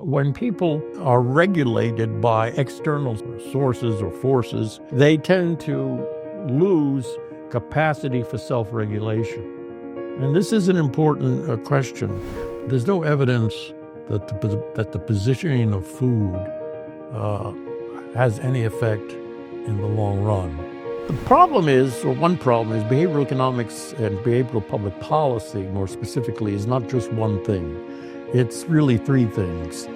When people are regulated by external sources or forces, they tend to lose capacity for self-regulation. And this is an important question. There's no evidence that the positioning of food has any effect in the long run. The problem is, or one problem is, behavioral economics and behavioral public policy, more specifically, is not just one thing. It's really three things.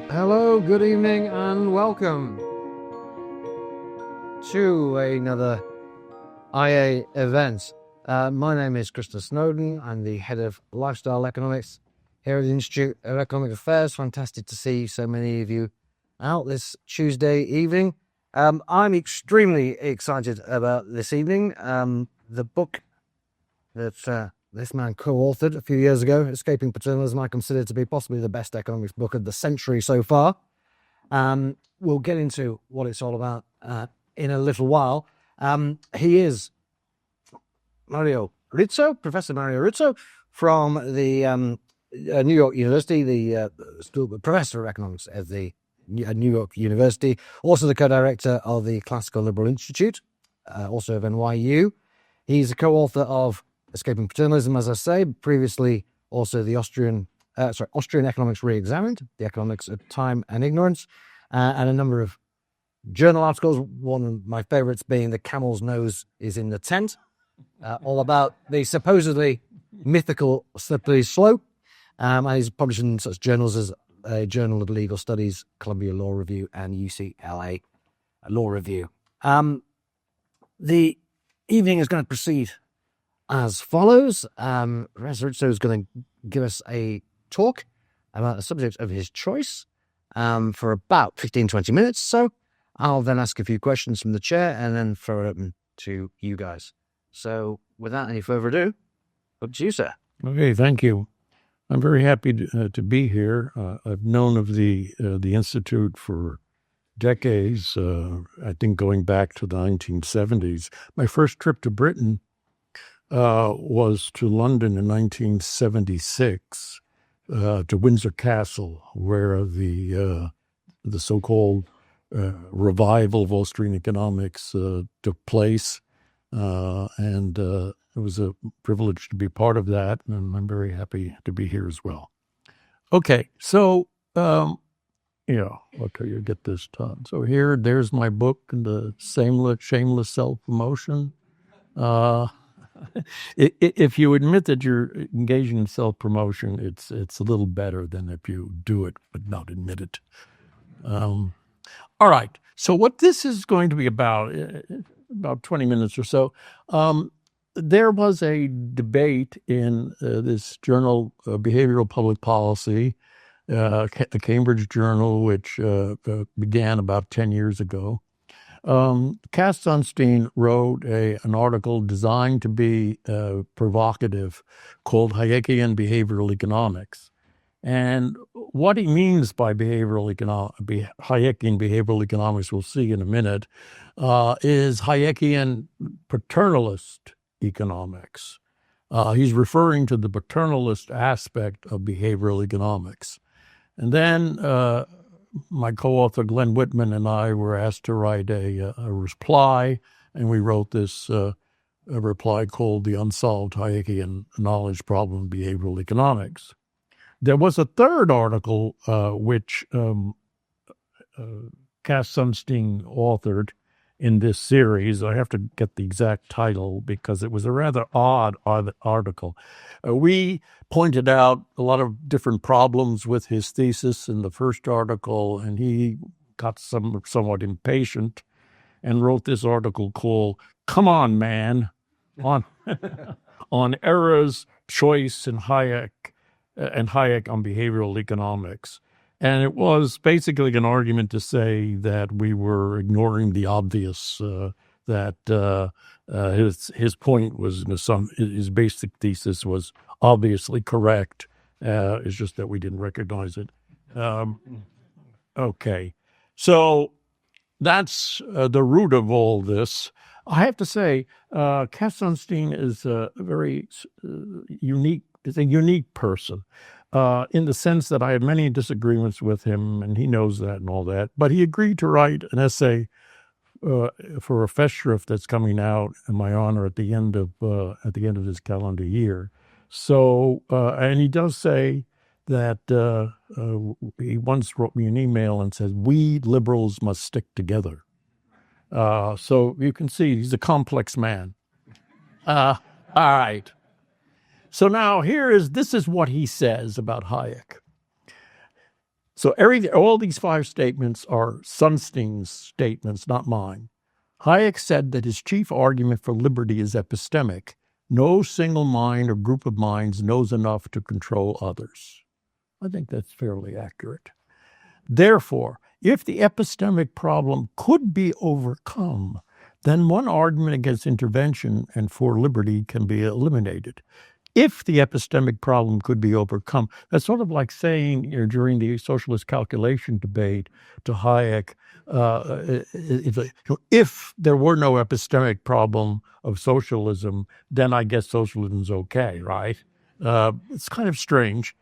Hello, good evening, and welcome to another IEA event. My name is Cass Snowdon. I'm the head of lifestyle economics here at the Institute of Economic Affairs. Fantastic to see so many of you out this Tuesday evening. I'm extremely excited about this evening. The book that this man co-authored a few years ago, Escaping Paternalism, I consider to be possibly the best economics book of the century so far. We'll get into what it's all about in a little while. He is Professor Mario Rizzo from the New York University, the Professor of Economics at the New York University, also the co-director of the Classical Liberal Institute, also of NYU. He's a co-author of Escaping Paternalism, as I say, previously also the Austrian Economics Re-Examined, The Economics of Time and Ignorance, and a number of journal articles, one of my favorites being The Camel's Nose is in the Tent, all about the supposedly mythical slippery slope. And he's published in such journals as Journal of Legal Studies, Columbia Law Review, and UCLA Law Review. The evening is going to proceed as follows. Professor Rizzo is going to give us a talk about the subject of his choice for about 15-20 minutes. So I'll then ask a few questions from the chair and then throw it open to you guys. So without any further ado, up to you, sir. Okay, thank you. I'm very happy to be here. I've known of the Institute for decades, I think going back to the 1970s. My first trip to Britain was to London in 1976, to Windsor Castle, where the so-called revival of Austrian economics took place, and it was a privilege to be part of that, and I'm very happy to be here as well. Okay, so you get this done. So there's my book, the Shameless Self-Promotion. If you admit that you're engaging in self-promotion, it's a little better than if you do it but not admit it. All right. So what this is going to be about 20 minutes or so, there was a debate in this journal, Behavioral Public Policy, the Cambridge Journal, which began about 10 years ago. Cass Sunstein wrote an article designed to be provocative called Hayekian Behavioral Economics. And what he means by Hayekian behavioral economics, we'll see in a minute, is Hayekian paternalist economics. He's referring to the paternalist aspect of behavioral economics. And then my co-author Glenn Whitman and I were asked to write a reply, and we wrote this a reply called The Unsolved Hayekian Knowledge Problem of Behavioral Economics. There was a third article which Cass Sunstein authored in this series. I have to get the exact title because it was a rather odd article. We pointed out a lot of different problems with his thesis in the first article, and he got somewhat impatient and wrote this article called "Come On, Man," on errors, choice, and Hayek on behavioral economics. And it was basically an argument to say that we were ignoring the obvious, that his point was, his basic thesis was obviously correct. It's just that we didn't recognize it. Okay. So that's the root of all this. I have to say, Cass Sunstein is a very unique person. in the sense that I had many disagreements with him, and he knows that and all that. But he agreed to write an essay for a festschrift that's coming out in my honor at the end of this calendar year. So, and he does say that he once wrote me an email and says, "We liberals must stick together." So you can see he's a complex man. All right. So now this is what he says about Hayek. So all these 5 statements are Sunstein's statements, not mine. Hayek said that his chief argument for liberty is epistemic. No single mind or group of minds knows enough to control others. I think that's fairly accurate. Therefore, if the epistemic problem could be overcome, then one argument against intervention and for liberty can be eliminated. If the epistemic problem could be overcome, that's sort of like saying during the socialist calculation debate to Hayek, if there were no epistemic problem of socialism, then I guess socialism's okay, right? It's kind of strange.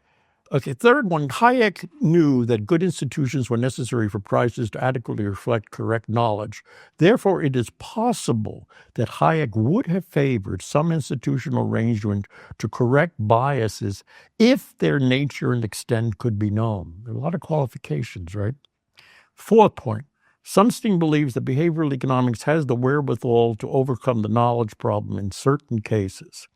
Okay, third one, Hayek knew that good institutions were necessary for prices to adequately reflect correct knowledge. Therefore, it is possible that Hayek would have favored some institutional arrangement to correct biases if their nature and extent could be known. There are a lot of qualifications, right? Fourth point, Sunstein believes that behavioral economics has the wherewithal to overcome the knowledge problem in certain cases.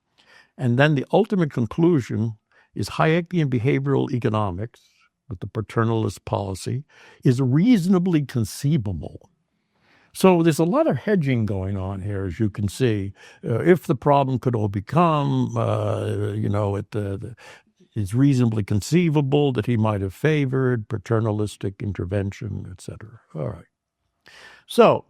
And then the ultimate conclusion is Hayekian behavioral economics, with the paternalist policy, is reasonably conceivable. So there's a lot of hedging going on here, as you can see. If the problem could all become, it's reasonably conceivable that he might have favored paternalistic intervention, etc. All right. So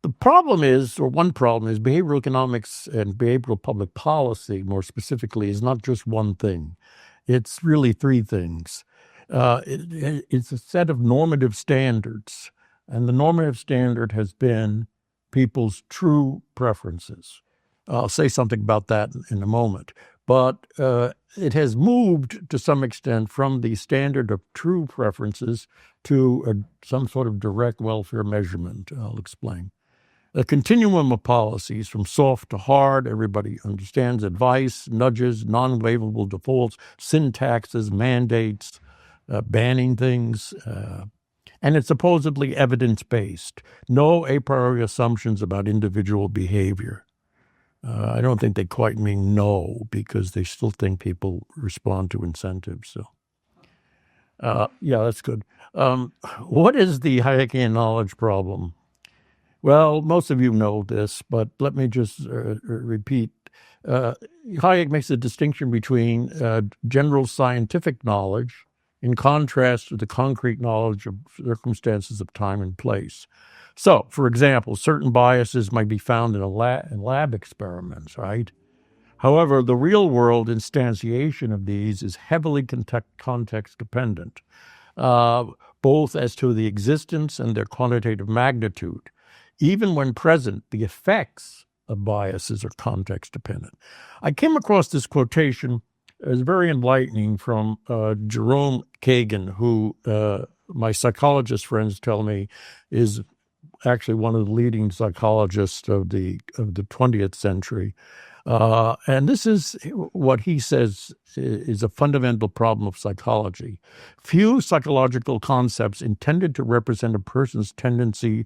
the problem is, or one problem is, behavioral economics and behavioral public policy, more specifically, is not just one thing. It's really 3 things. It's a set of normative standards, and the normative standard has been people's true preferences. I'll say something about that in a moment. But it has moved to some extent from the standard of true preferences to some sort of direct welfare measurement. I'll explain. A continuum of policies from soft to hard, everybody understands, advice, nudges, non-waivable defaults, syntaxes, mandates, banning things, and it's supposedly evidence-based. No a priori assumptions about individual behavior. I don't think they quite mean no, because they still think people respond to incentives. So, yeah, that's good. What is the Hayekian knowledge problem? Well, most of you know this, but let me just repeat. Hayek makes a distinction between general scientific knowledge in contrast to the concrete knowledge of circumstances of time and place. So, for example, certain biases might be found in lab experiments, right? However, the real-world instantiation of these is heavily context-dependent, both as to the existence and their quantitative magnitude. Even when present, the effects of biases are context-dependent. I came across this quotation as very enlightening from Jerome Kagan, who my psychologist friends tell me is actually one of the leading psychologists of the 20th century. And this is what he says is a fundamental problem of psychology. Few psychological concepts intended to represent a person's tendency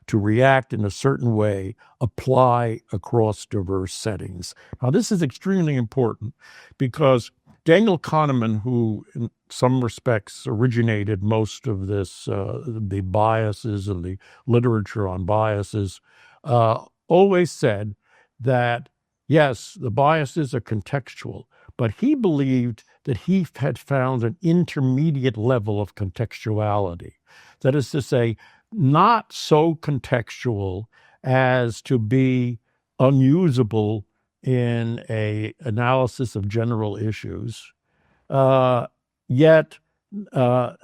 to react in a certain way apply across diverse settings. Now, this is extremely important because Daniel Kahneman, who in some respects originated most of this, the biases and the literature on biases, always said that, yes, the biases are contextual, but he believed that he had found an intermediate level of contextuality. That is to say, not so contextual as to be unusable in a analysis of general issues, yet so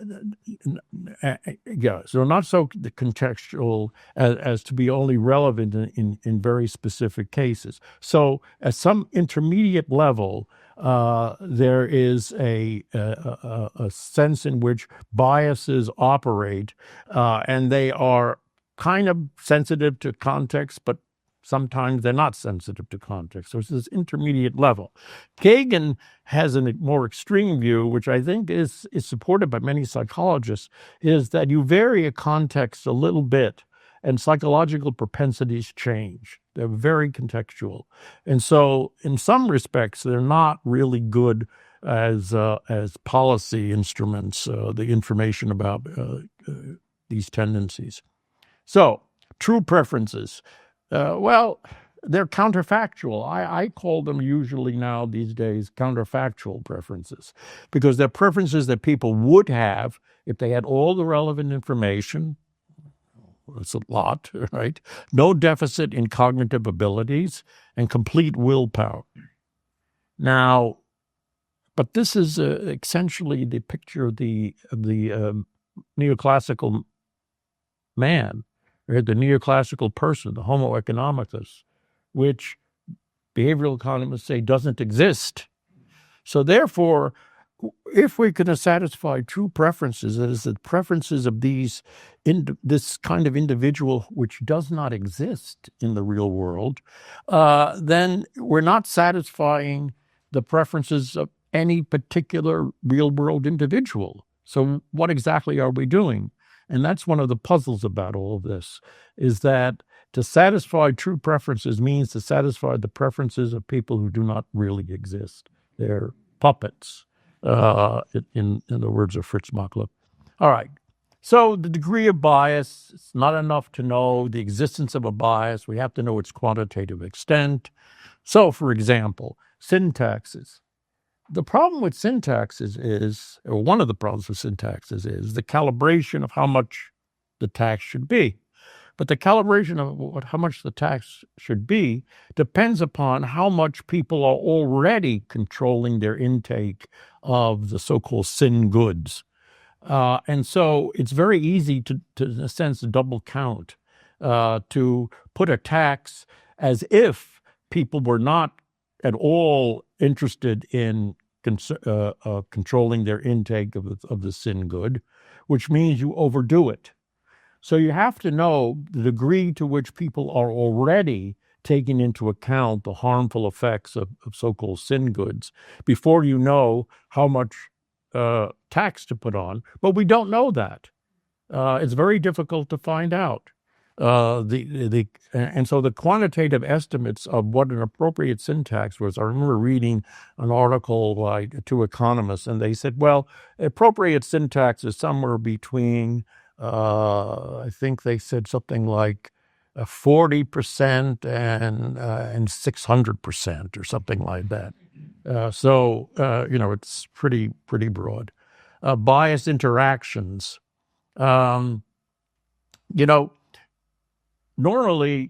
not so contextual as to be only relevant in very specific cases. So at some intermediate level, there is a sense in which biases operate, and they are kind of sensitive to context, but sometimes they're not sensitive to context. So it's this intermediate level. Kagan has a more extreme view, which I think is supported by many psychologists, is that you vary a context a little bit and psychological propensities change. They're very contextual. And so in some respects, they're not really good as policy instruments, the information about these tendencies. So true preferences. Well, they're counterfactual. I call them usually now these days counterfactual preferences, because they're preferences that people would have if they had all the relevant information. That's a lot, right? No deficit in cognitive abilities and complete willpower. Now, but this is essentially the picture of the neoclassical man, right? The neoclassical person, the Homo economicus, which behavioral economists say doesn't exist. So therefore, if we can satisfy true preferences, that is, the preferences of this kind of individual which does not exist in the real world, then we're not satisfying the preferences of any particular real world individual. So what exactly are we doing? And that's one of the puzzles about all of this, is that to satisfy true preferences means to satisfy the preferences of people who do not really exist. They're puppets. In the words of Fritz Machlup. All right. So the degree of bias, it's not enough to know the existence of a bias. We have to know its quantitative extent. So, for example, syntaxes. The problem with syntaxes is, or one of the problems with syntaxes is the calibration of how much the tax should be. But the calibration of how much the tax should be depends upon how much people are already controlling their intake of the so-called sin goods. And so it's very easy to in a sense, double count, to put a tax as if people were not at all interested in controlling their intake of the sin good, which means you overdo it. So you have to know the degree to which people are already taking into account the harmful effects of so-called sin goods before you know how much tax to put on. But we don't know that. It's very difficult to find out. And so the quantitative estimates of what an appropriate syntax was, I remember reading an article by two economists, and they said, well, appropriate syntax is somewhere between I think they said something like 40% and 600% or something like that. So it's pretty broad. Bias interactions. Normally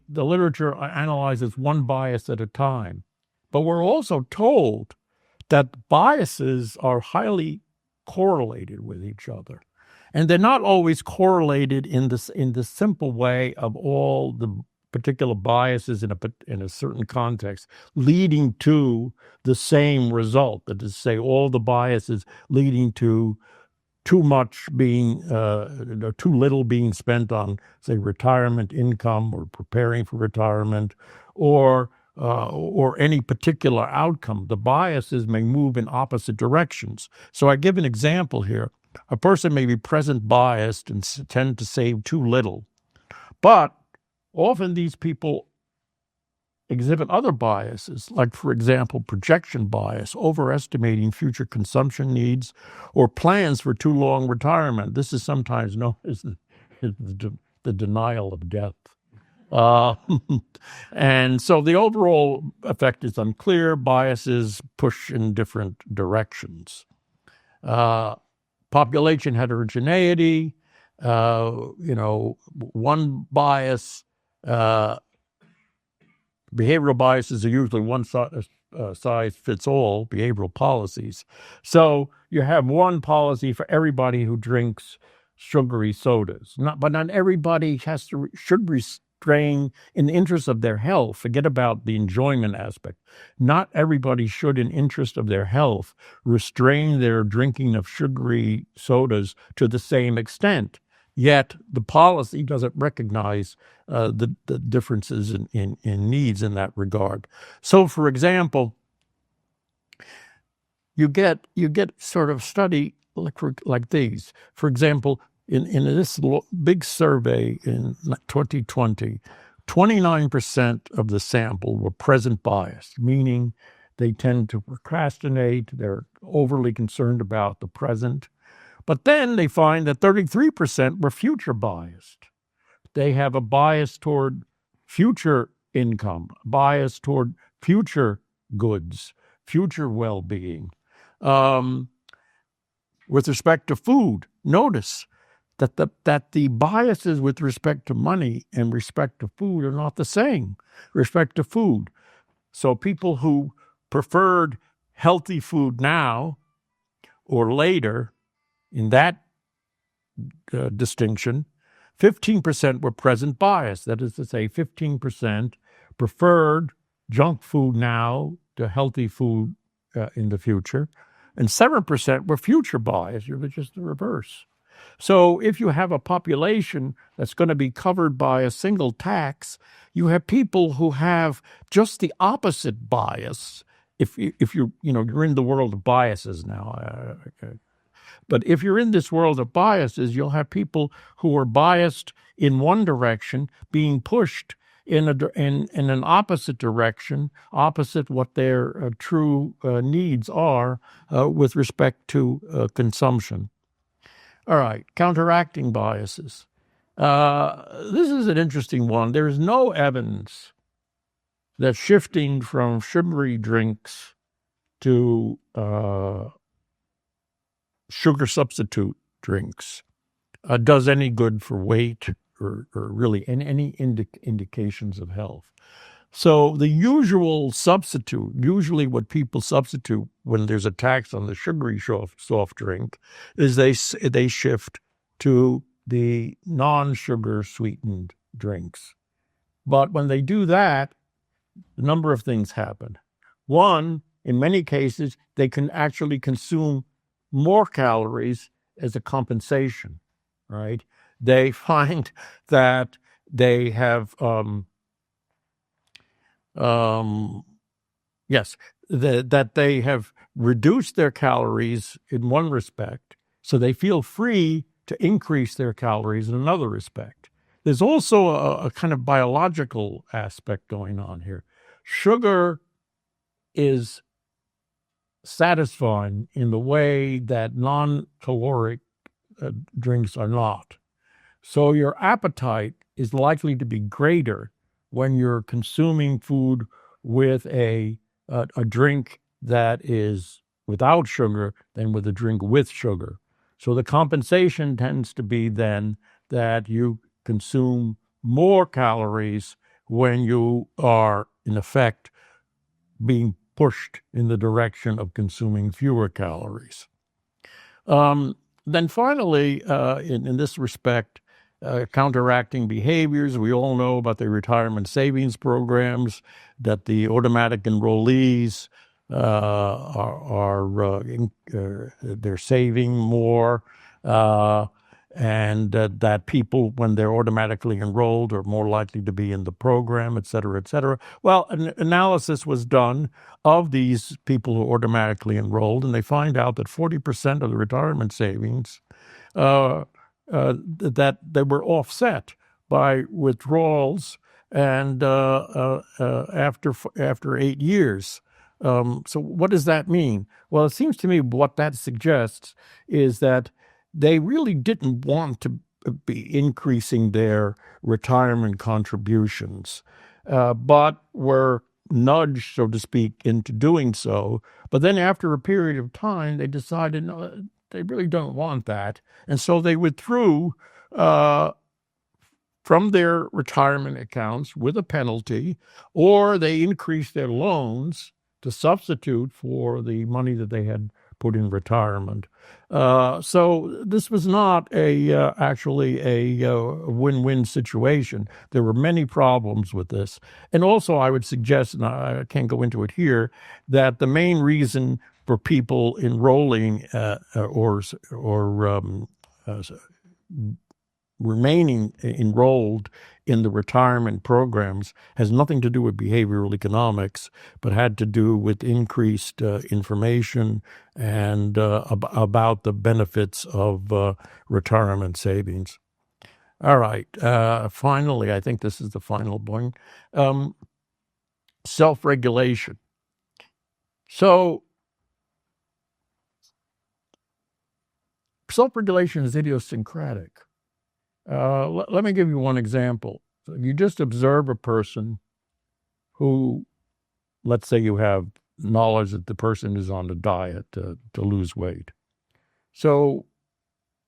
the literature analyzes one bias at a time, but we're also told that biases are highly correlated with each other. And they're not always correlated in the simple way of all the particular biases in a certain context leading to the same result. That is to say, all the biases leading to too much being, too little being spent on, say, retirement income or preparing for retirement, or any particular outcome. The biases may move in opposite directions. So I give an example here. A person may be present biased and tend to save too little, but often these people exhibit other biases, like, for example, projection bias, overestimating future consumption needs, or plans for too long retirement. This is sometimes known as the denial of death. And so the overall effect is unclear. Biases push in different directions. Population heterogeneity, one bias, behavioral biases are usually one size fits all behavioral policies. So you have one policy for everybody who drinks sugary sodas. But not everybody should restrain, in the interest of their health, forget about the enjoyment aspect. Not everybody should, in interest of their health, restrain their drinking of sugary sodas to the same extent. Yet the policy doesn't recognize the differences in needs in that regard. So, for example, you get sort of study like these. For example, in this big survey in 2020, 29% of the sample were present biased, meaning they tend to procrastinate, they're overly concerned about the present. But then they find that 33% were future biased. They have a bias toward future income, bias toward future goods, future well-being. With respect to food, notice that the biases with respect to money and respect to food are not the same. Respect to food. So people who preferred healthy food now or later, in that distinction, 15% were present bias. That is to say, 15% preferred junk food now to healthy food in the future, and 7% were future bias. You're just the reverse. So if you have a population that's going to be covered by a single tax, you have people who have just the opposite bias. If you're in the world of biases now, but if you're in this world of biases, you'll have people who are biased in one direction being pushed in an opposite direction, opposite what their true needs are with respect to consumption. All right, counteracting biases. This is an interesting one. There is no evidence that shifting from sugary drinks to sugar substitute drinks does any good for weight or really any indications of health. So the usual substitute, usually what people substitute when there's a tax on the sugary soft drink, is they shift to the non-sugar sweetened drinks. But when they do that, a number of things happen. One, in many cases, they can actually consume more calories as a compensation, right? They find that they have, that they have reduced their calories in one respect, so they feel free to increase their calories in another respect. There's also a kind of biological aspect going on here. Sugar is satisfying in the way that non-caloric drinks are not. So your appetite is likely to be greater when you're consuming food with a drink that is without sugar than with a drink with sugar. So the compensation tends to be then that you consume more calories when you are, in effect, being pushed in the direction of consuming fewer calories. Then finally, in this respect, counteracting behaviors. We all know about the retirement savings programs, that the automatic enrollees they're saving more, and that people, when they're automatically enrolled, are more likely to be in the program, et cetera, et cetera. Well, an analysis was done of these people who are automatically enrolled, and they find out that 40% of the retirement savings that they were offset by withdrawals and after 8 years. So what does that mean? Well, it seems to me what that suggests is that they really didn't want to be increasing their retirement contributions, but were nudged, so to speak, into doing so. But then after a period of time, they decided, no, they really don't want that. And so they withdrew from their retirement accounts with a penalty, or they increased their loans to substitute for the money that they had put in retirement. So this was not actually a win-win situation. There were many problems with this. And also I would suggest, and I can't go into it here, that the main reason for people enrolling or remaining enrolled in the retirement programs has nothing to do with behavioral economics, but had to do with increased information and about the benefits of retirement savings. All right. Finally, I think this is the final point. Self-regulation. So self-regulation is idiosyncratic. Let me give you one example. So you just observe a person who, let's say you have knowledge that the person is on a diet to lose weight. So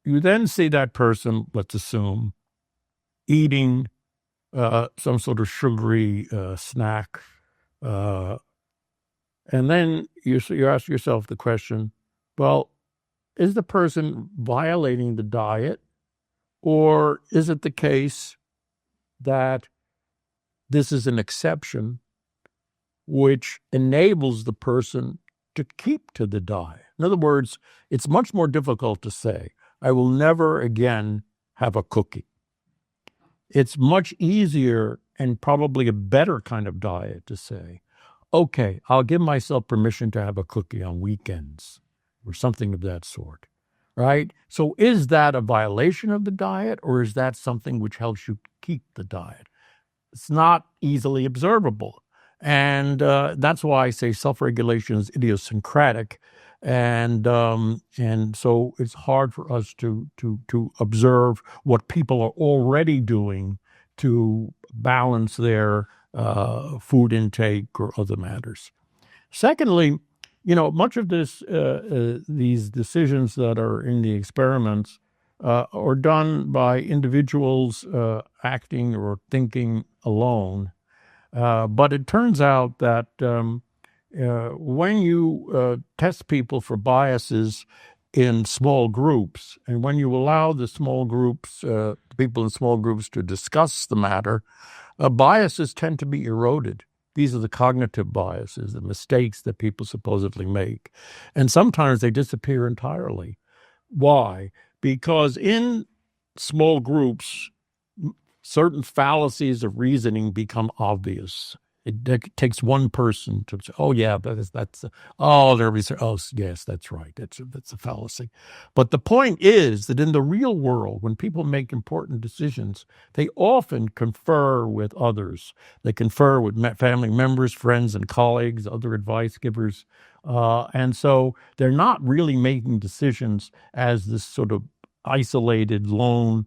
you then see that person, let's assume, eating some sort of sugary snack. And then you ask yourself the question, well, is the person violating the diet? Or is it the case that this is an exception which enables the person to keep to the diet? In other words, it's much more difficult to say, I will never again have a cookie. It's much easier and probably a better kind of diet to say, okay, I'll give myself permission to have a cookie on weekends or something of that sort. Right? So is that a violation of the diet, or is that something which helps you keep the diet? It's not easily observable. And that's why I say self-regulation is idiosyncratic. And so it's hard for us to observe what people are already doing to balance their food intake or other matters. Secondly, much of these decisions that are in the experiments are done by individuals acting or thinking alone. But it turns out that when you test people for biases in small groups, and when you allow the small groups, people in small groups to discuss the matter, biases tend to be eroded. These are the cognitive biases, the mistakes that people supposedly make. And sometimes they disappear entirely. Why? Because in small groups, certain fallacies of reasoning become obvious. It takes one person to say, oh, yeah, yes, that's right. That's a fallacy. But the point is that in the real world, when people make important decisions, they often confer with others. They confer with family members, friends, and colleagues, other advice givers. And so they're not really making decisions as this sort of isolated, lone,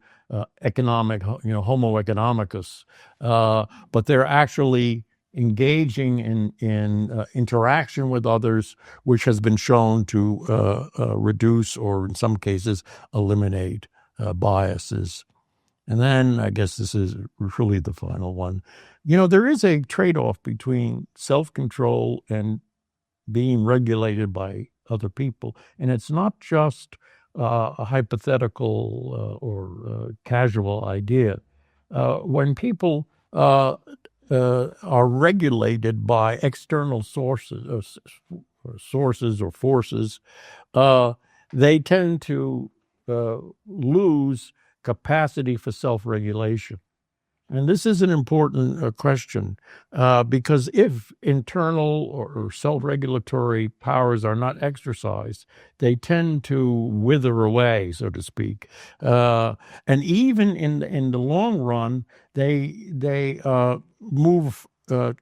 economic, homo economicus, but they're actually engaging in interaction with others, which has been shown to reduce or in some cases eliminate biases. And then I guess this is really the final one. There is a trade-off between self-control and being regulated by other people. And it's not just a hypothetical or casual idea. When people are regulated by external sources or forces, they tend to lose capacity for self-regulation. And this is an important question because if internal or self-regulatory powers are not exercised, they tend to wither away, so to speak. And even in the long run, they move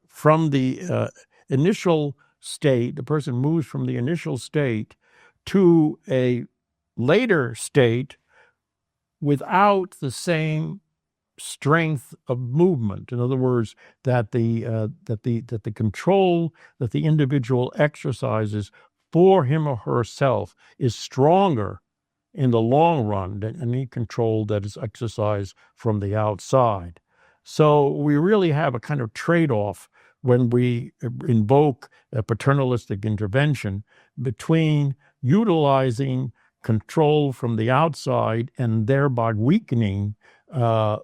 from the initial state. The person moves from the initial state to a later state without the same strength of movement. In other words, that the control that the individual exercises for him or herself is stronger in the long run than any control that is exercised from the outside. So we really have a kind of trade-off when we invoke a paternalistic intervention between utilizing control from the outside and thereby weakening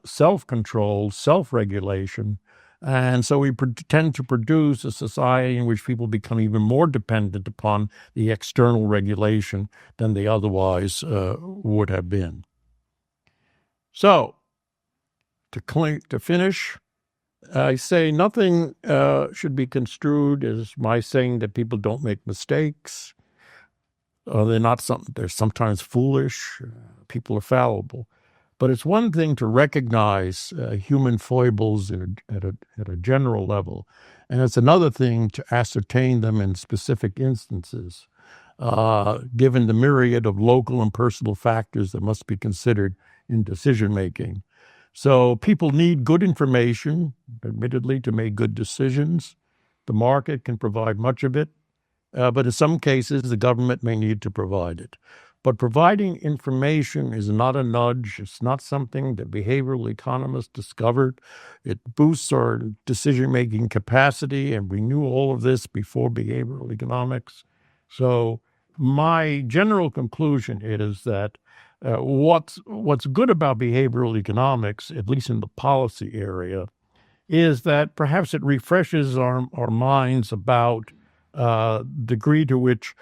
self-control, self-regulation. And so we tend to produce a society in which people become even more dependent upon the external regulation than they otherwise would have been. So, to finish, I say nothing should be construed as my saying that people don't make mistakes. They're sometimes foolish. People are fallible. But it's one thing to recognize human foibles at a general level, and it's another thing to ascertain them in specific instances, given the myriad of local and personal factors that must be considered in decision-making. So people need good information, admittedly, to make good decisions. The market can provide much of it, but in some cases, the government may need to provide it. But providing information is not a nudge. It's not something that behavioral economists discovered. It boosts our decision-making capacity, and we knew all of this before behavioral economics. So my general conclusion is that what's good about behavioral economics, at least in the policy area, is that perhaps it refreshes our minds about degree to which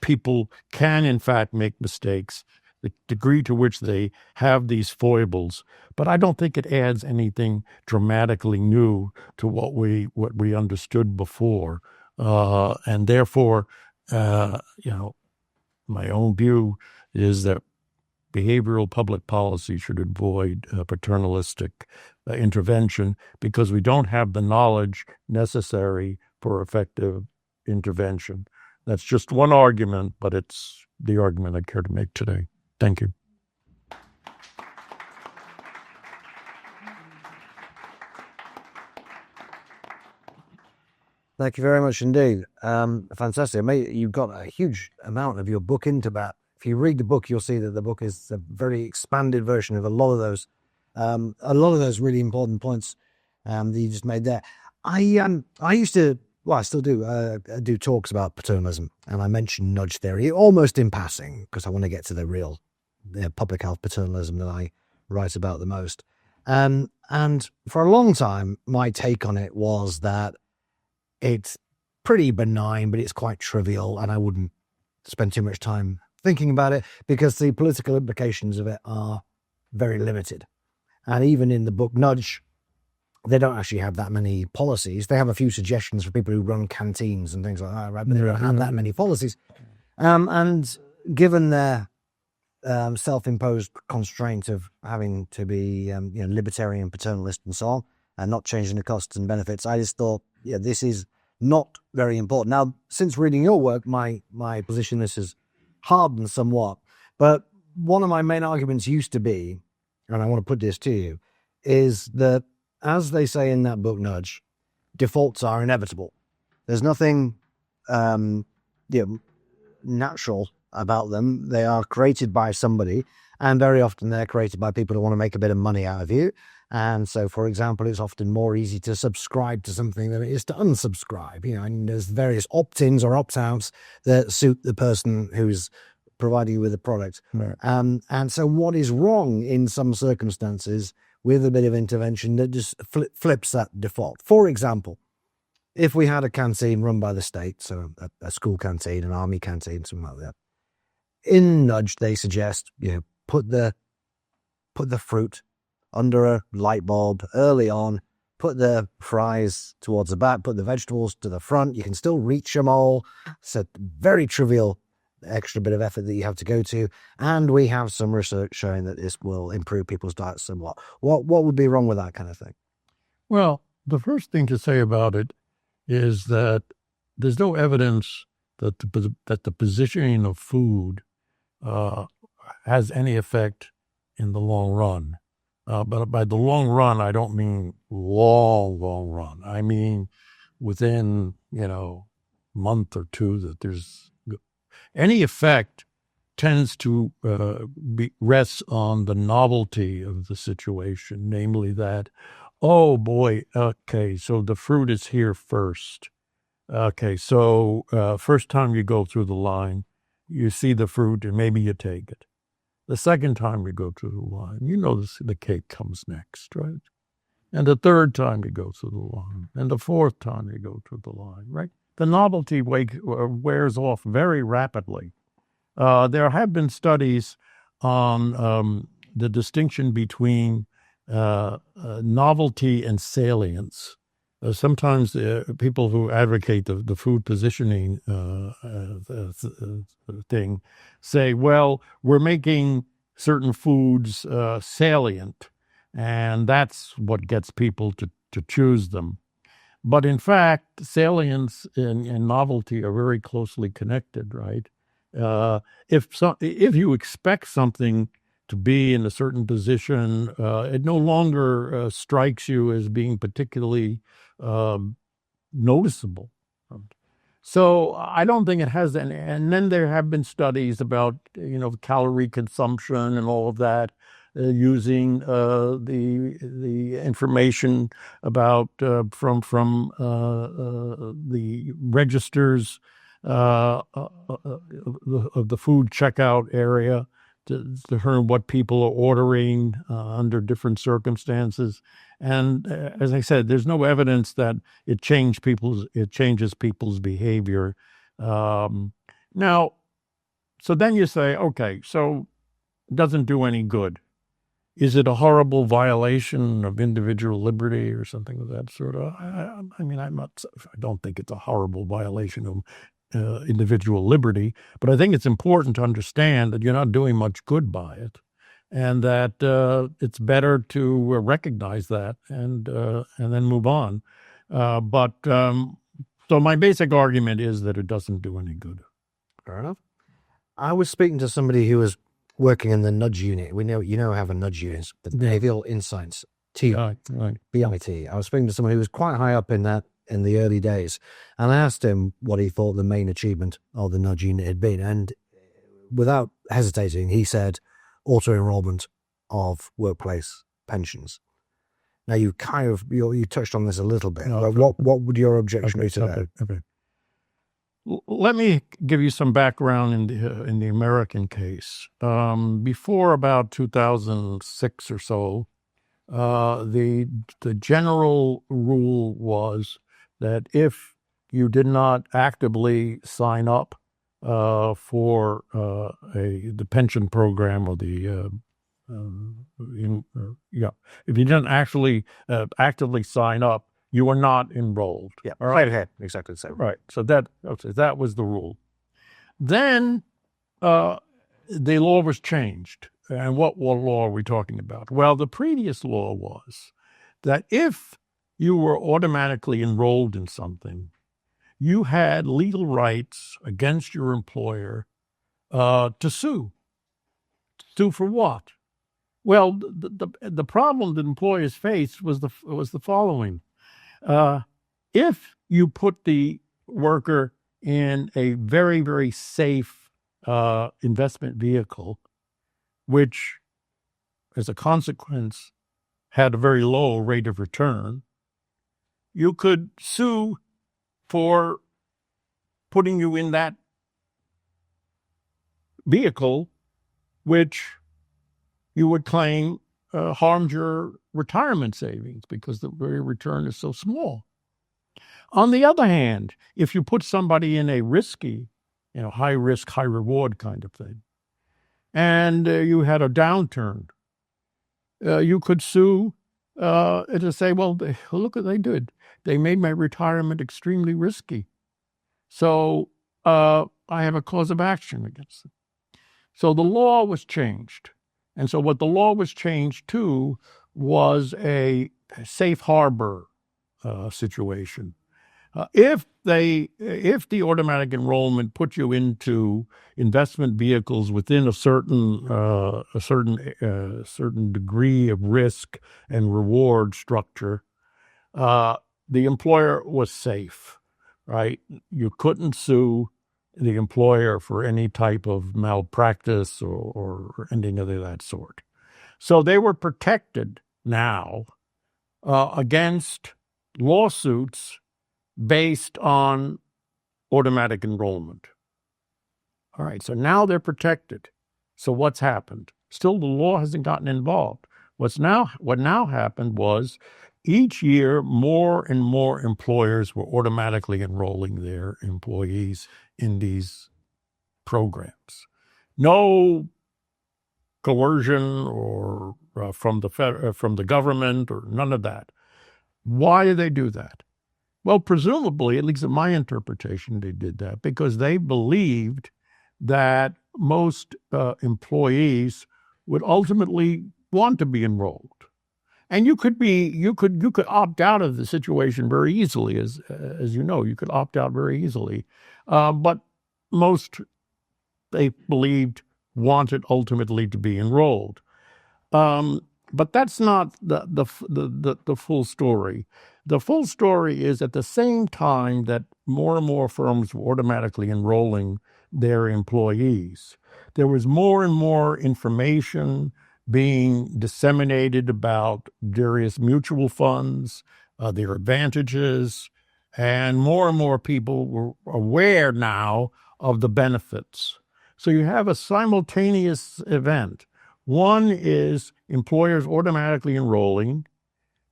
people can, in fact, make mistakes, the degree to which they have these foibles. But I don't think it adds anything dramatically new to what we understood before. And therefore, my own view is that behavioral public policy should avoid paternalistic intervention because we don't have the knowledge necessary for effective intervention. That's just one argument, but it's the argument I care to make today. Thank you. Thank you very much indeed. Fantastic. You've got a huge amount of your book into that. If you read the book, you'll see that the book is a very expanded version of a lot of those really important points that you just made there. I used to, well, I still do talks about paternalism, and I mentioned nudge theory almost in passing because I want to get to the public health paternalism that I write about the most. And for a long time, my take on it was that it's pretty benign, but it's quite trivial, and I wouldn't spend too much time thinking about it because the political implications of it are very limited. And even in the book Nudge, they don't actually have that many policies. They have a few suggestions for people who run canteens and things like that, right? But they don't have that many policies. And given their self-imposed constraint of having to be libertarian, paternalist, and so on, and not changing the costs and benefits, I just thought, this is not very important. Now, since reading your work, my position this has hardened somewhat. But one of my main arguments used to be, and I want to put this to you, is that, as they say in that book Nudge, defaults are inevitable. There's nothing natural about them. They are created by somebody, and very often they're created by people who want to make a bit of money out of you. And so, for example, it's often more easy to subscribe to something than it is to unsubscribe. And there's various opt-ins or opt-outs that suit the person who's providing you with the product. Right. And so what is wrong in some circumstances with a bit of intervention that just flips that default? For example, if we had a canteen run by the state, so a school canteen, an army canteen, something like that, in Nudge they suggest put the fruit under a light bulb early on, put the fries towards the back, put the vegetables to the front. You can still reach them all. It's a very trivial extra bit of effort that you have to go to. And we have some research showing that this will improve people's diets somewhat. What would be wrong with that kind of thing? Well, the first thing to say about it is that there's no evidence that the positioning of food has any effect in the long run. But by the long run, I don't mean long run. I mean within, month or two, that there's any effect tends to rests on the novelty of the situation, namely that, oh boy, okay, so the fruit is here first. Okay, so first time you go through the line, You see the fruit and maybe you take it. The second time you go to the line, you know the cake comes next, right? And the third time you go to the line, and the fourth time you go to the line, right? The novelty wears off very rapidly. There have been studies on the distinction between novelty and salience. Sometimes people who advocate the food positioning thing say, well, we're making certain foods salient, and that's what gets people to choose them. But in fact, salience and novelty are very closely connected, right? If you expect something to be in a certain position, it no longer strikes you as being particularly noticeable. So I don't think it has any. And then there have been studies about calorie consumption and all of that, using the information about from the registers of the food checkout area to learn what people are ordering under different circumstances. And as I said, there's no evidence that it changes people's behavior. Now, so then you say, okay, so it doesn't do any good. Is it a horrible violation of individual liberty or something of that sort? I don't think it's a horrible violation of individual liberty, but I think it's important to understand that you're not doing much good by it, and that it's better to recognize that and then move on. So my basic argument is that it doesn't do any good. Fair enough. I was speaking to somebody who was working in the nudge unit. We have a nudge unit, the Behavioural Insights, Right. BIT. I was speaking to someone who was quite high up in that in the early days, and I asked him what he thought the main achievement of the nudge unit had been, and without hesitating, he said auto-enrollment of workplace pensions. Now, you touched on this a little bit. But what would your objection be to that? Okay. Let me give you some background in the American case. Before about 2006 or so, the general rule was that if you did not actively sign up for the pension program or if you didn't actually actively sign up, you were not enrolled. Yeah, right ahead, exactly the same. Right. So that was the rule. Then the law was changed. And what law are we talking about? Well, the previous law was that if you were automatically enrolled in something, you had legal rights against your employer to sue. Sue for what? Well, the problem that employers faced was the following. If you put the worker in a very, very safe investment vehicle, which, as a consequence, had a very low rate of return, you could sue for putting you in that vehicle, which you would claim harmed your retirement savings because the very return is so small. On the other hand, if you put somebody in a risky, high risk, high reward kind of thing, and you had a downturn, you could sue to say, well, look what they did. They made my retirement extremely risky. So I have a cause of action against them. So the law was changed. And so what the law was changed to was a safe harbor situation. If the automatic enrollment put you into investment vehicles within a certain degree of risk and reward structure, the employer was safe, right? You couldn't sue the employer for any type of malpractice or anything of that sort. So they were protected now against lawsuits based on automatic enrollment. All right, so now they're protected. So what's happened? Still, the law hasn't gotten involved. What now happened was each year more and more employers were automatically enrolling their employees in these programs. No coercion or from the government or none of that. Why do they do that? Well, presumably, at least in my interpretation, they did that because they believed that most employees would ultimately want to be enrolled. And you could opt out of the situation very easily, as you know, you could opt out very easily. But most, they believed, wanted ultimately to be enrolled. But that's not the full story. The full story is at the same time that more and more firms were automatically enrolling their employees, there was more and more information being disseminated about various mutual funds, their advantages, and more people were aware now of the benefits. So you have a simultaneous event. One is employers automatically enrolling,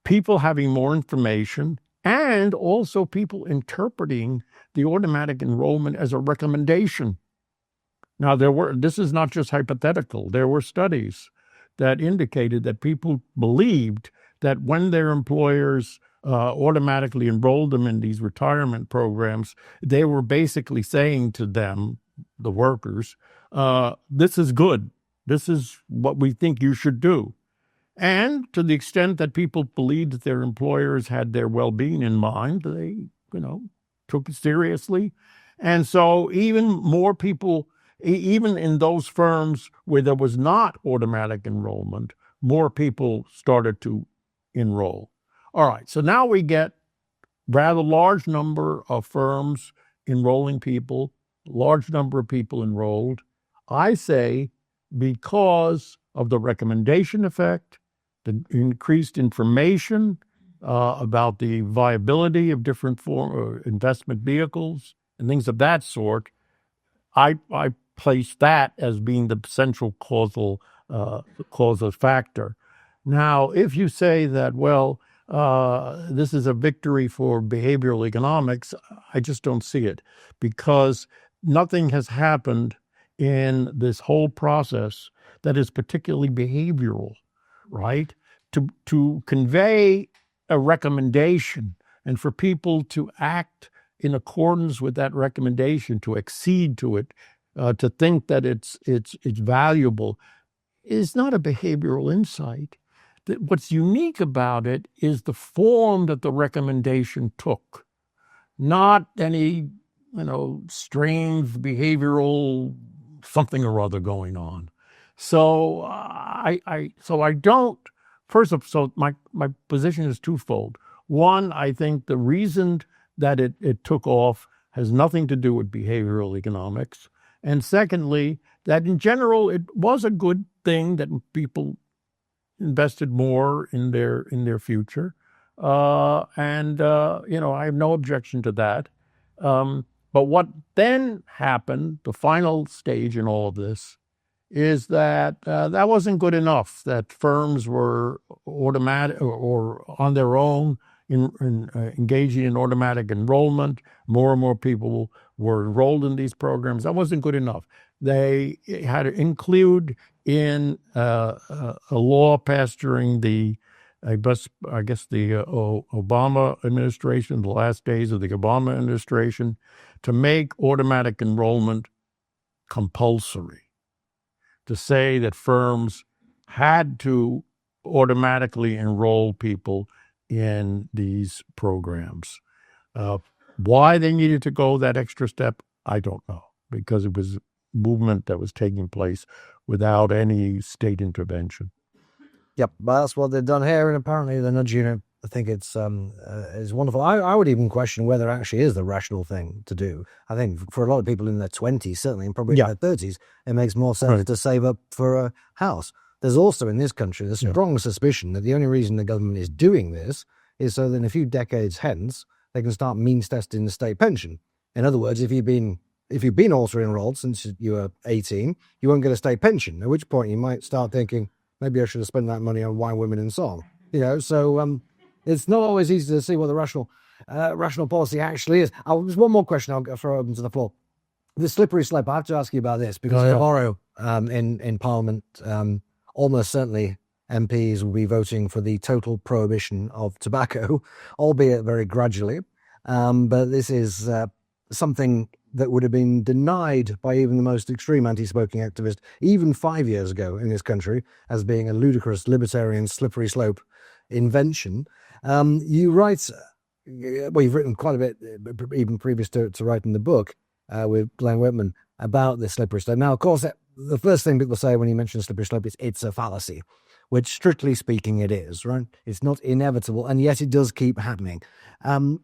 people having more information, and also people interpreting the automatic enrollment as a recommendation. Now, this is not just hypothetical. There were studies that indicated that people believed that when their employers automatically enrolled them in these retirement programs, they were basically saying to them, the workers, this is good. This is what we think you should do. And to the extent that people believed that their employers had their well-being in mind, they, took it seriously. And so even more people, even in those firms where there was not automatic enrollment, more people started to enroll. All right, so now we get rather large number of firms enrolling people, large number of people enrolled. I say because of the recommendation effect, the increased information about the viability of different investment vehicles and things of that sort, I place that as being the central causal factor. Now, if you say that, well, this is a victory for behavioral economics, I just don't see it, because nothing has happened in this whole process that is particularly behavioral, right? To convey a recommendation and for people to act in accordance with that recommendation, to accede to it, to think that it's valuable, is not a behavioral insight. What's unique about it is the form that the recommendation took, not any, strange behavioral something or other going on. So I don't. So my position is twofold. One, I think the reason that it took off has nothing to do with behavioral economics. And secondly, that in general, it was a good thing that people invested more in their future. I have no objection to that. But what then happened, the final stage in all of this, is that that wasn't good enough, that firms were automatic or on their own engaging in automatic enrollment. More and more people were enrolled in these programs. That wasn't good enough. They had to include in a law passed during the Obama administration, the last days of the Obama administration, to make automatic enrollment compulsory, to say that firms had to automatically enroll people in these programs. Why they needed to go that extra step, I don't know, because it was a movement that was taking place without any state intervention. Yep, but that's what they've done here, and apparently the nudge unit, I think it's wonderful. I would even question whether it actually is the rational thing to do. I think for a lot of people in their 20s, certainly, and probably in their 30s, it makes more sense to save up for a house. There's also in this country a strong suspicion that the only reason the government is doing this is so that in a few decades hence, they can start means testing the state pension. In other words, if you've been if you've been auto-enrolled since you were 18, you won't get a state pension, at which point you might start thinking, maybe I should have spent that money on wine, women, and so on. So it's not always easy to see what the rational policy actually is. There's one more question I'll throw open to the floor. The slippery slope, I have to ask you about this, because tomorrow in Parliament, almost certainly MPs will be voting for the total prohibition of tobacco, albeit very gradually. But this is something that would have been denied by even the most extreme anti-smoking activist, even 5 years ago in this country, as being a ludicrous libertarian slippery slope invention. You write, well, you've written quite a bit, even previous to writing the book with Glenn Whitman, about this slippery slope. Now, of course, the first thing people say when you mention slippery slope is it's a fallacy, which strictly speaking it is, right? It's not inevitable, and yet it does keep happening. In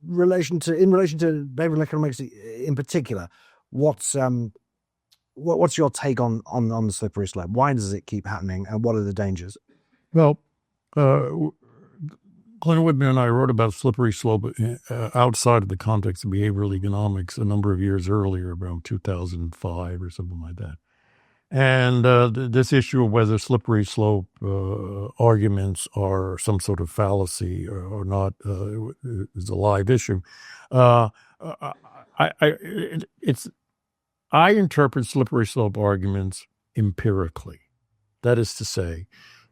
relation to behavioral economics in particular, what's your take on the slippery slope? Why does it keep happening, and what are the dangers? Well, Glenn Whitman and I wrote about slippery slope outside of the context of behavioral economics a number of years earlier, around 2005 or something like that. And this issue of whether slippery slope arguments are some sort of fallacy or not is a live issue. I interpret slippery slope arguments empirically. That is to say,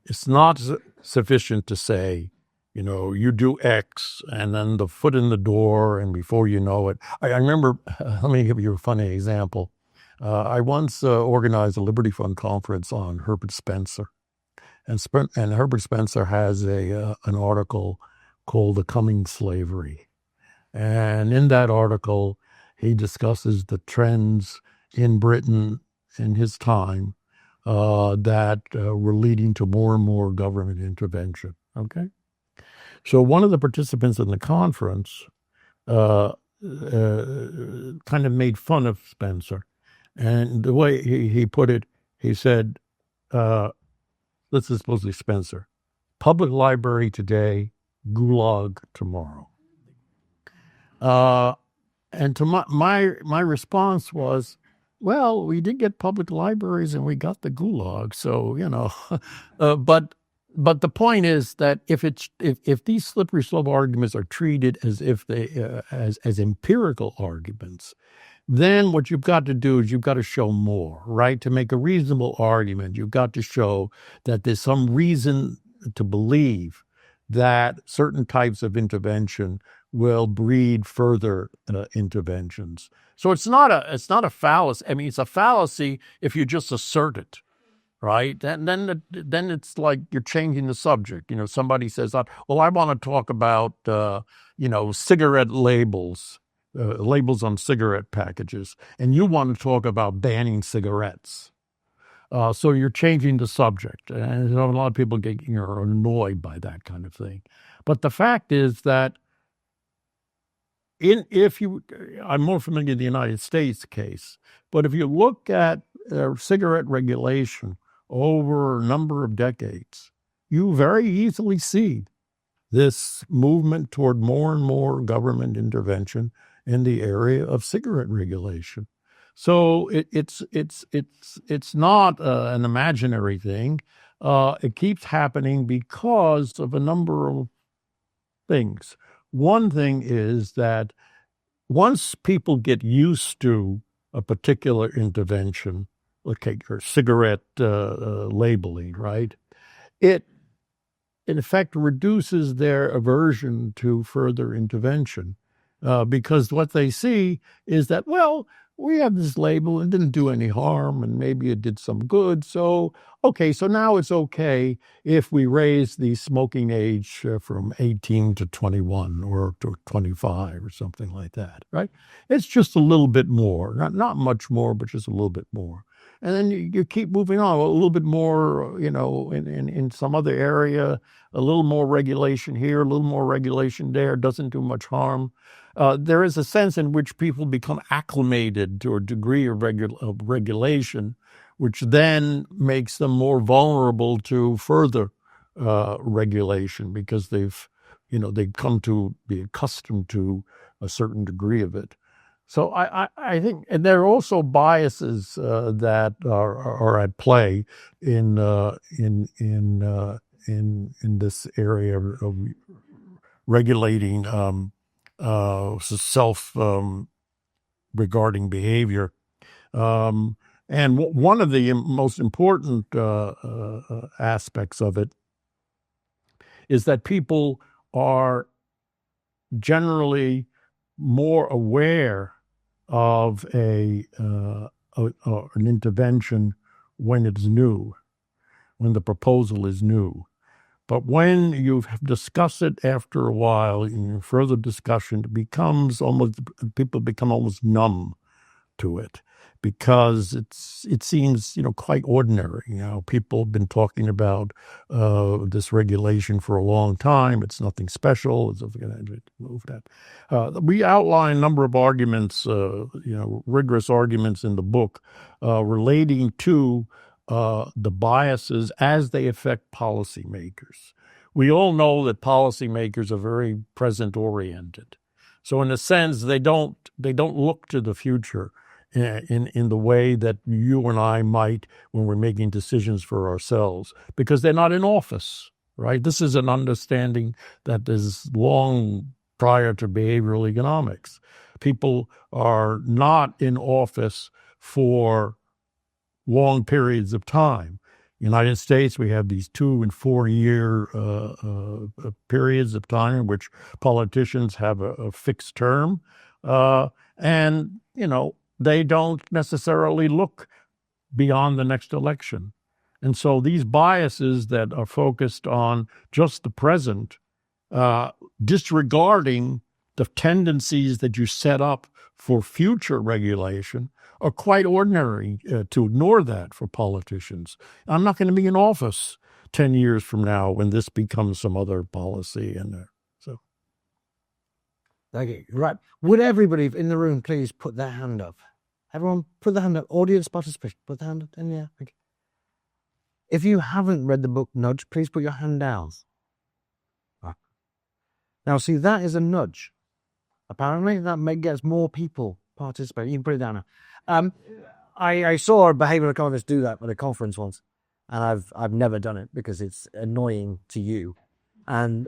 it's not sufficient to say, you do X and then the foot in the door, and before you know it. I remember, let me give you a funny example. I once organized a Liberty Fund conference on Herbert Spencer. And Herbert Spencer has an article called The Coming Slavery. And in that article, he discusses the trends in Britain in his time that were leading to more and more government intervention. Okay? So one of the participants in the conference kind of made fun of Spencer. And the way he put it, he said, this is supposedly Spencer, public library today, gulag tomorrow. And to my response was, well, we did get public libraries and we got the gulag. So, but the point is that if these slippery slope arguments are treated as if they as empirical arguments, then what you've got to do is you've got to show more, right? To make a reasonable argument, you've got to show that there's some reason to believe that certain types of intervention will breed further interventions. So it's not a fallacy. I mean, it's a fallacy if you just assert it, right? And then it's like you're changing the subject. Somebody says, well, I want to talk about cigarette labels. Labels on cigarette packages, and you want to talk about banning cigarettes. So you're changing the subject, and a lot of people are annoyed by that kind of thing. But the fact is that I'm more familiar with the United States case, but if you look at cigarette regulation over a number of decades, you very easily see this movement toward more and more government intervention in the area of cigarette regulation. So it's not an imaginary thing. It keeps happening because of a number of things. One thing is that once people get used to a particular intervention, okay, or cigarette labeling, right, it in effect reduces their aversion to further intervention. Because what they see is that, well, we have this label, it didn't do any harm, and maybe it did some good. So, okay, so now it's okay if we raise the smoking age from 18 to 21 or to 25 or something like that, right? It's just a little bit more, not much more, but just a little bit more. And then you keep moving on, a little bit more, in some other area, a little more regulation here, a little more regulation there, doesn't do much harm. There is a sense in which people become acclimated to a degree of regulation, which then makes them more vulnerable to further regulation because they've come to be accustomed to a certain degree of it. So I think, and there are also biases that are at play in this area of regulating self regarding behavior. And one of the most important aspects of it is that people are generally more aware of an intervention when it's new, when the proposal is new. But when you discuss it after a while, in further discussion, people become almost numb to it, because it seems quite ordinary. People have been talking about this regulation for a long time. It's nothing special. It's going to move that. We outline a number of arguments, rigorous arguments in the book relating to the biases as they affect policymakers. We all know that policymakers are very present oriented. So in a sense, they don't look to the future in the way that you and I might when we're making decisions for ourselves, because they're not in office, right? This is an understanding that is long prior to behavioral economics. People are not in office for long periods of time. United States, we have these 2 and 4 year periods of time in which politicians have a fixed term, and they don't necessarily look beyond the next election. And so these biases that are focused on just the present, disregarding the tendencies that you set up for future regulation, are quite ordinary to ignore that for politicians. I'm not going to be in office 10 years from now when this becomes some other policy. So. Thank you. Right. Would everybody in the room please put their hand up? Everyone put their hand up. Audience participation, put their hand up. And yeah. Okay. If you haven't read the book Nudge, please put your hand down. Right. Now, see, that is a nudge. Apparently, that gets more people participating. You can put it down now. I saw a behavioral economist do that at a conference once, and I've never done it because it's annoying to you, and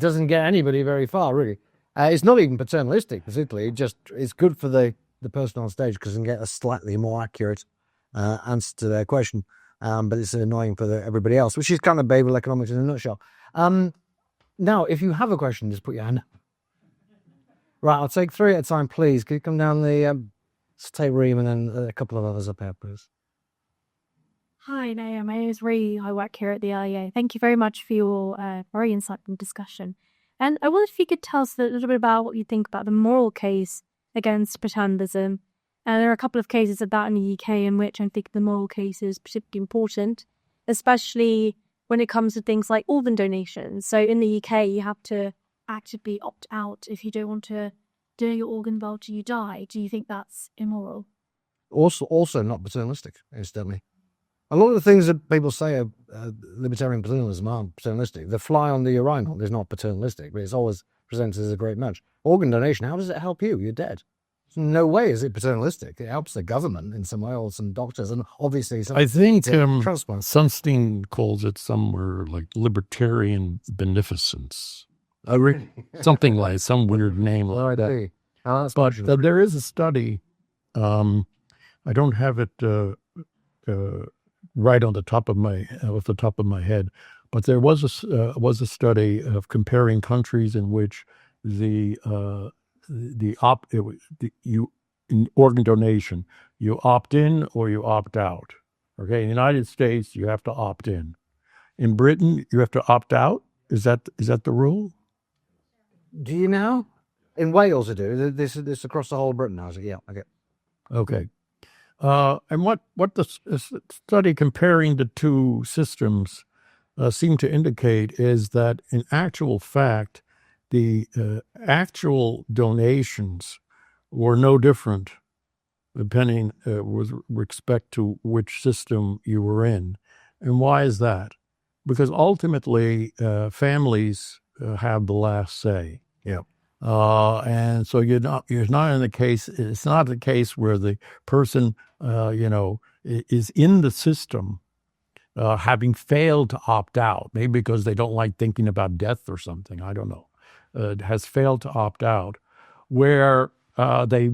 doesn't get anybody very far really. It's not even paternalistic particularly. It's good for the person on stage because they can get a slightly more accurate answer to their question, but it's annoying for everybody else, which is kind of behavioral economics in a nutshell. Now, if you have a question, just put your hand up. Right, I'll take 3 at a time, please. Could you come down the stay room and then a couple of others up here, please? Hi, Naya. My name is Ree. I work here at the IEA. Thank you very much for your very insightful discussion. And I wondered if you could tell us a little bit about what you think about the moral case against paternalism. There are a couple of cases of that in the UK in which I think the moral case is particularly important, especially when it comes to things like organ donations. So in the UK, you have to actively opt out if you don't want to donate your organ after you die. Do you think that's immoral? Also not paternalistic, incidentally. A lot of the things that people say are libertarian paternalism aren't paternalistic. The fly on the urinal is not paternalistic, but it's always presented as a great match. Organ donation, how does it help you? You're dead. No way is it paternalistic. It helps the government in some way, or some doctors, and obviously some. I think Sunstein calls it somewhere like libertarian beneficence. Something like some weird name like that. But there is a study. I don't have it right on the top of my head, but there was a study of comparing countries in which in organ donation, you opt in or you opt out. Okay, in the United States, you have to opt in. In Britain, you have to opt out. Is that the rule? Do you know? In Wales, I do. This across the whole of Britain now, is it? Yeah. Okay. Okay. And what the study comparing the two systems seemed to indicate is that in actual fact, the actual donations were no different depending with respect to which system you were in. And why is that? Because ultimately, families have the last say. Yeah. And so you're not in the case. It's not the case where the person, is in the system, having failed to opt out, maybe because they don't like thinking about death or something. I don't know. Has failed to opt out, where they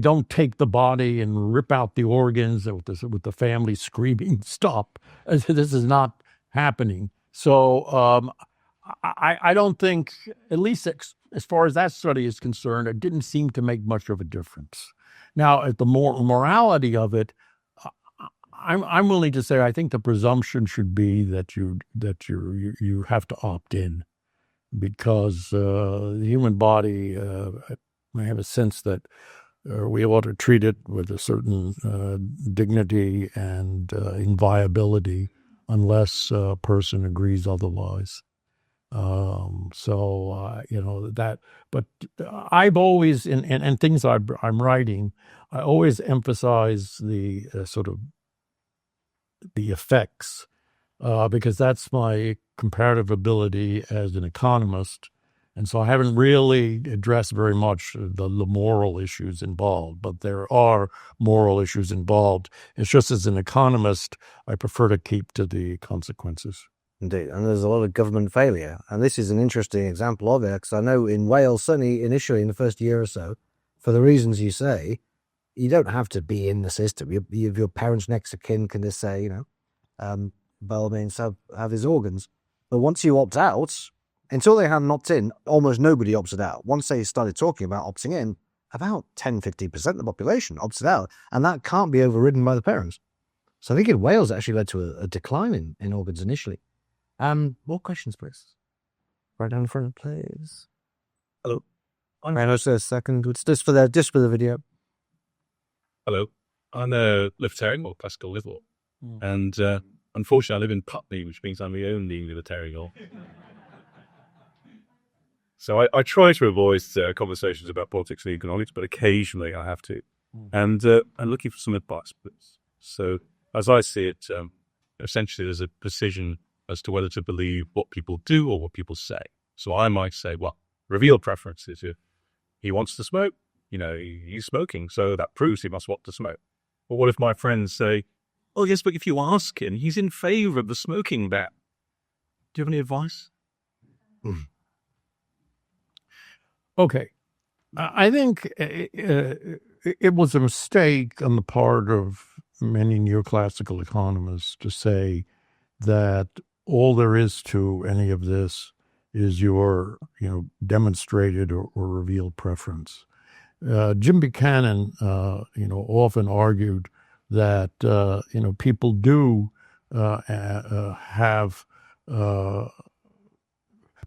don't take the body and rip out the organs with the family screaming stop. This is not happening. So I don't think, at least as far as that study is concerned, it didn't seem to make much of a difference. Now, at the morality of it, I'm willing to say I think the presumption should be that you have to opt in, because the human body, I have a sense that we ought to treat it with a certain dignity and inviolability unless a person agrees otherwise. That, but I've always, in things I'm writing, I always emphasize the sort of the effects, because that's my comparative ability as an economist. And so I haven't really addressed very much the moral issues involved, but there are moral issues involved. It's just, as an economist, I prefer to keep to the consequences. Indeed, and there's a lot of government failure. And this is an interesting example of it, because I know in Wales, certainly initially in the first year or so, for the reasons you say, you don't have to be in the system. Your parents next of kin can just say, by all means, have his organs. But once you opt out, until they had an opt-in, almost nobody opted out. Once they started talking about opting in, about 10-15% of the population opted out, and that can't be overridden by the parents. So I think in Wales, it actually led to a decline in organs initially. More questions, please. Right down in front, please. Hello. Right, let's do a second. It's just for the video. Hello. I'm a libertarian, or classical liberal. And unfortunately, I live in Putney, which means I'm the only libertarian. So I try to avoid conversations about politics and economics, but occasionally I have to. And I'm looking for some advice, please. So as I see it, essentially there's a decision as to whether to believe what people do or what people say. So I might say, well, revealed preferences. If he wants to smoke, he's smoking, so that proves he must want to smoke. But what if my friends say, oh, yes, but if you ask him, he's in favor of the smoking ban. Do you have any advice? Okay. I think it was a mistake on the part of many neoclassical economists to say that all there is to any of this is your, demonstrated or revealed preference. Jim Buchanan, often argued that, people do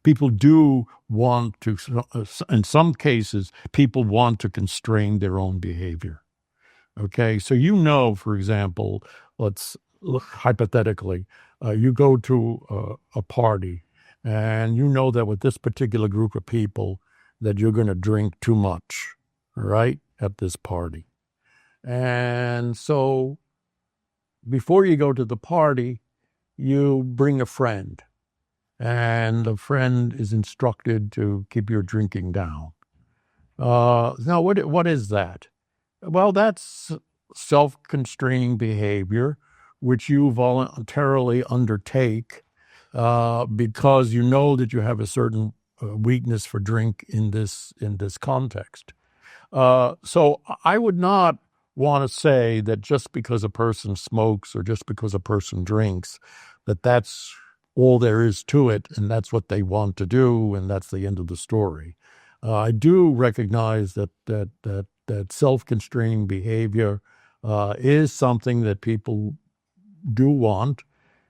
people do want to, in some cases, people want to constrain their own behavior. Okay, so for example, let's look hypothetically, you go to a party, and you know that with this particular group of people that you're going to drink too much, right, at this party. And so before you go to the party, you bring a friend, and the friend is instructed to keep your drinking down. Now, what is that? Well, that's self-constraining behavior, which you voluntarily undertake because you know that you have a certain weakness for drink in this context. So I would not want to say that just because a person smokes or just because a person drinks, that's all there is to it, and that's what they want to do, and that's the end of the story. I do recognize that self-constraining behavior is something that people do want.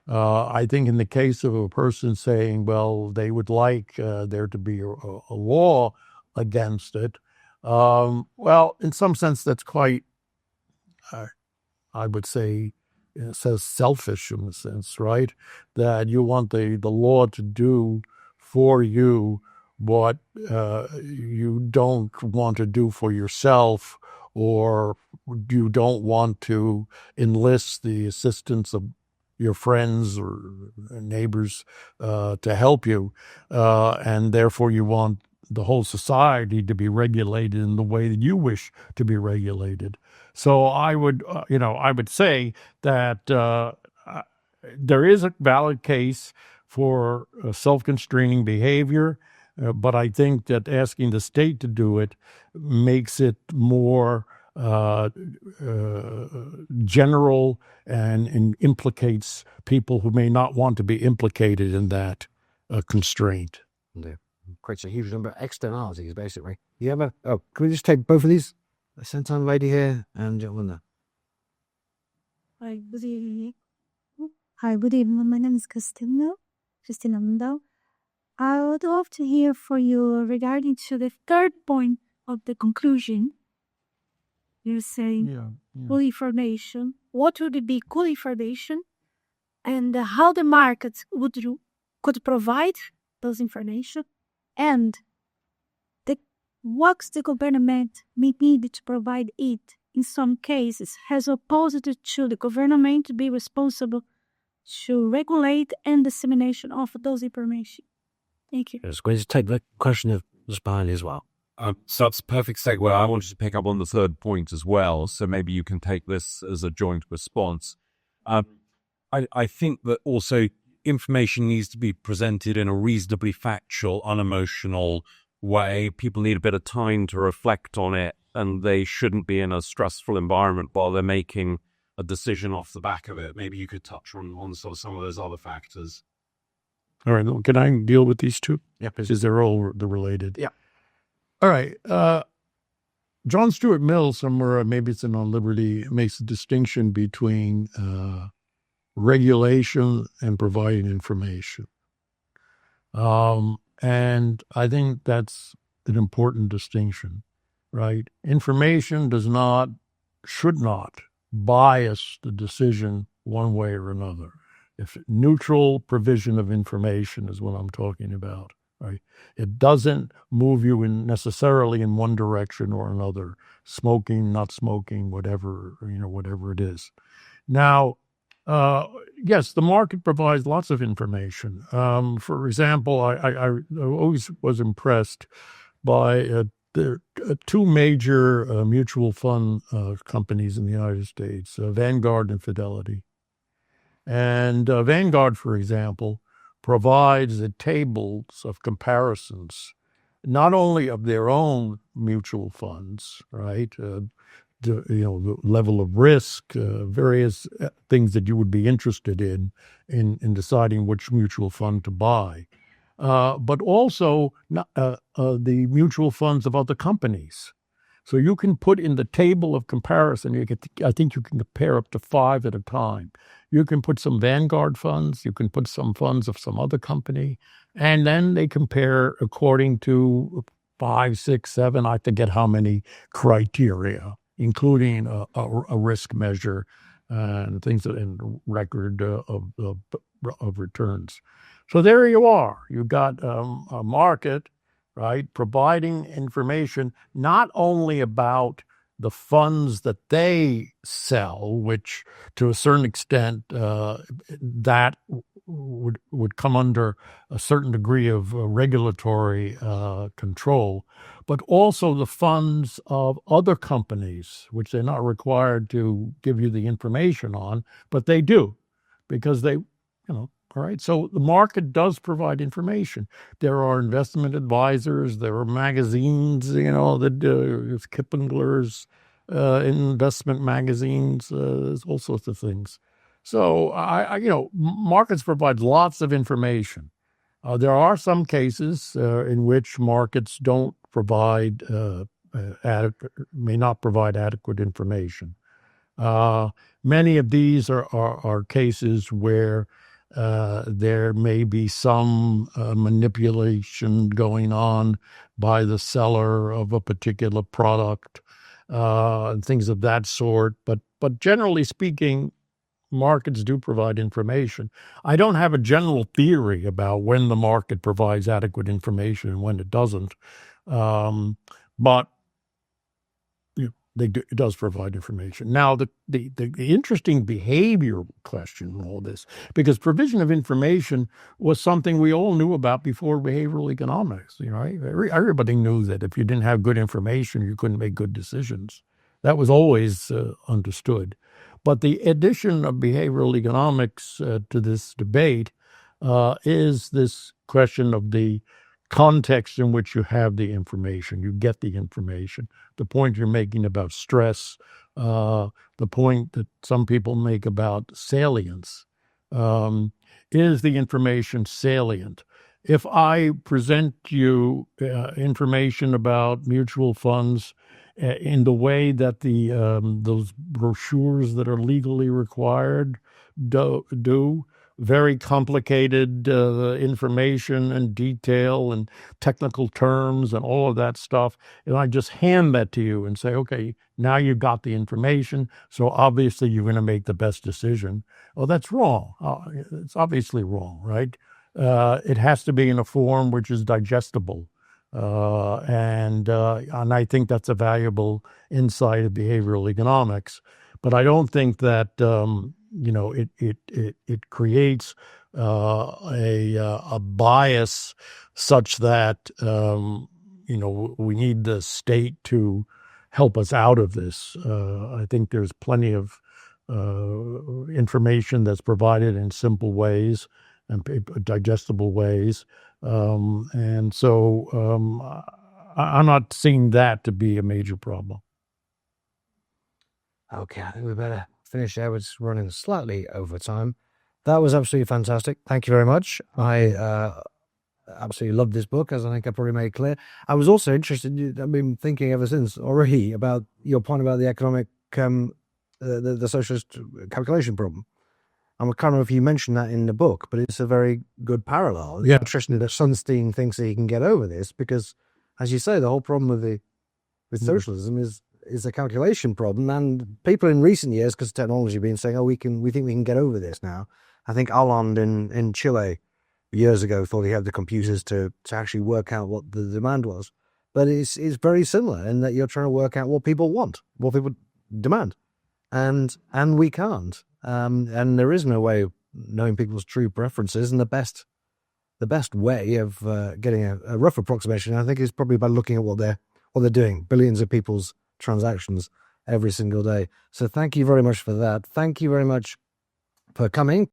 I think in the case of a person saying, well, they would like there to be a law against it, well, in some sense, that's quite, I would say, it says selfish in a sense, right? That you want the law to do for you what you don't want to do for yourself, or you don't want to enlist the assistance of your friends or neighbors to help you, and therefore you want the whole society to be regulated in the way that you wish to be regulated. So I would say that there is a valid case for self-constraining behavior, but I think that asking the state to do it makes it more general and implicates people who may not want to be implicated in that constraint. Yeah. Creates a huge number of externalities, basically. Can we just take both of these? The senile lady here and gentleman there. Hi, good evening. Hi, good evening. My name is Christina Mundau. I would love to hear from you regarding to the third point of the conclusion. You're saying good information. What would it be good information? And how the market could provide those information? And what the government may need to provide it in some cases, as opposed to the government to be responsible to regulate and dissemination of those information. Thank you. It's going to take the question of just behind as well. So that's a perfect segue. I wanted to pick up on the third point as well, so maybe you can take this as a joint response. I think that also information needs to be presented in a reasonably factual, unemotional way. People need a bit of time to reflect on it, and they shouldn't be in a stressful environment while they're making a decision off the back of it. Maybe you could touch on sort of some of those other factors. All right, can I deal with these two? Yeah, please. Because they're all related. Yeah. All right. John Stuart Mill, somewhere, maybe it's in On Liberty, makes a distinction between regulation and providing information. And I think that's an important distinction, right? Information should not bias the decision one way or another. If neutral provision of information is what I'm talking about, right? It doesn't move you necessarily in one direction or another, smoking, not smoking, whatever it is. Now, yes, the market provides lots of information. For example, I always was impressed by the two major mutual fund companies in the United States, Vanguard and Fidelity. And Vanguard, for example, provides tables of comparisons, not only of their own mutual funds, right? The level of risk, various things that you would be interested in deciding which mutual fund to buy, but also the mutual funds of other companies. So you can put in the table of comparison, I think you can compare up to 5 at a time. You can put some Vanguard funds, you can put some funds of some other company, and then they compare according to 5, 6, 7, I forget how many criteria, including a risk measure and things and record of returns. So there you are. You've got a market, right, providing information not only about the funds that they sell, which to a certain extent that would come under a certain degree of regulatory control, but also the funds of other companies, which they're not required to give you the information on, but they do, because they, all right. So the market does provide information. There are investment advisors. There are magazines, that Kippingler's investment magazines, there's all sorts of things. So markets provide lots of information. There are some cases in which markets don't provide may not provide adequate information. Many of these are cases where there may be some manipulation going on by the seller of a particular product, and things of that sort. But generally speaking, markets do provide information. I don't have a general theory about when the market provides adequate information and when it doesn't. But It does provide information. Now, the interesting behavioral question in all this, because provision of information was something we all knew about before behavioral economics. Everybody knew that if you didn't have good information, you couldn't make good decisions. That was always understood. But the addition of behavioral economics to this debate is this question of the context in which you have the information, you get the information. The point you're making about stress, the point that some people make about salience, is the information salient? If I present you information about mutual funds in the way that those brochures that are legally required do, very complicated information and detail and technical terms and all of that stuff, and I just hand that to you and say, okay, now you've got the information, so obviously you're going to make the best decision. Oh, that's wrong. It's obviously wrong, right? It has to be in a form which is digestible. And I think that's a valuable insight of behavioral economics. But I don't think that it creates a bias such that we need the state to help us out of this. I think there's plenty of information that's provided in simple ways and digestible ways. And so I'm not seeing that to be a major problem. Okay, I think we better finish there. It's running slightly over time. That was absolutely fantastic. Thank you very much. I absolutely loved this book, as I think I probably made clear. I was also interested, I've been thinking ever since already about your point about the economic, the socialist calculation problem. I can't remember if you mentioned that in the book, but it's a very good parallel. Yeah. It's interesting that Sunstein thinks that he can get over this because, as you say, the whole problem with socialism is a calculation problem. And people in recent years, because technology has been saying, oh, we think we can get over this now. I think Allende in Chile years ago thought he had the computers to actually work out what the demand was. But it's very similar in that you're trying to work out what people want, what people demand. And we can't. And there is no way of knowing people's true preferences. And the best way of getting a rough approximation, I think, is probably by looking at what they're doing. Billions of people's transactions every single day. So thank you very much for that. Thank you very much for coming.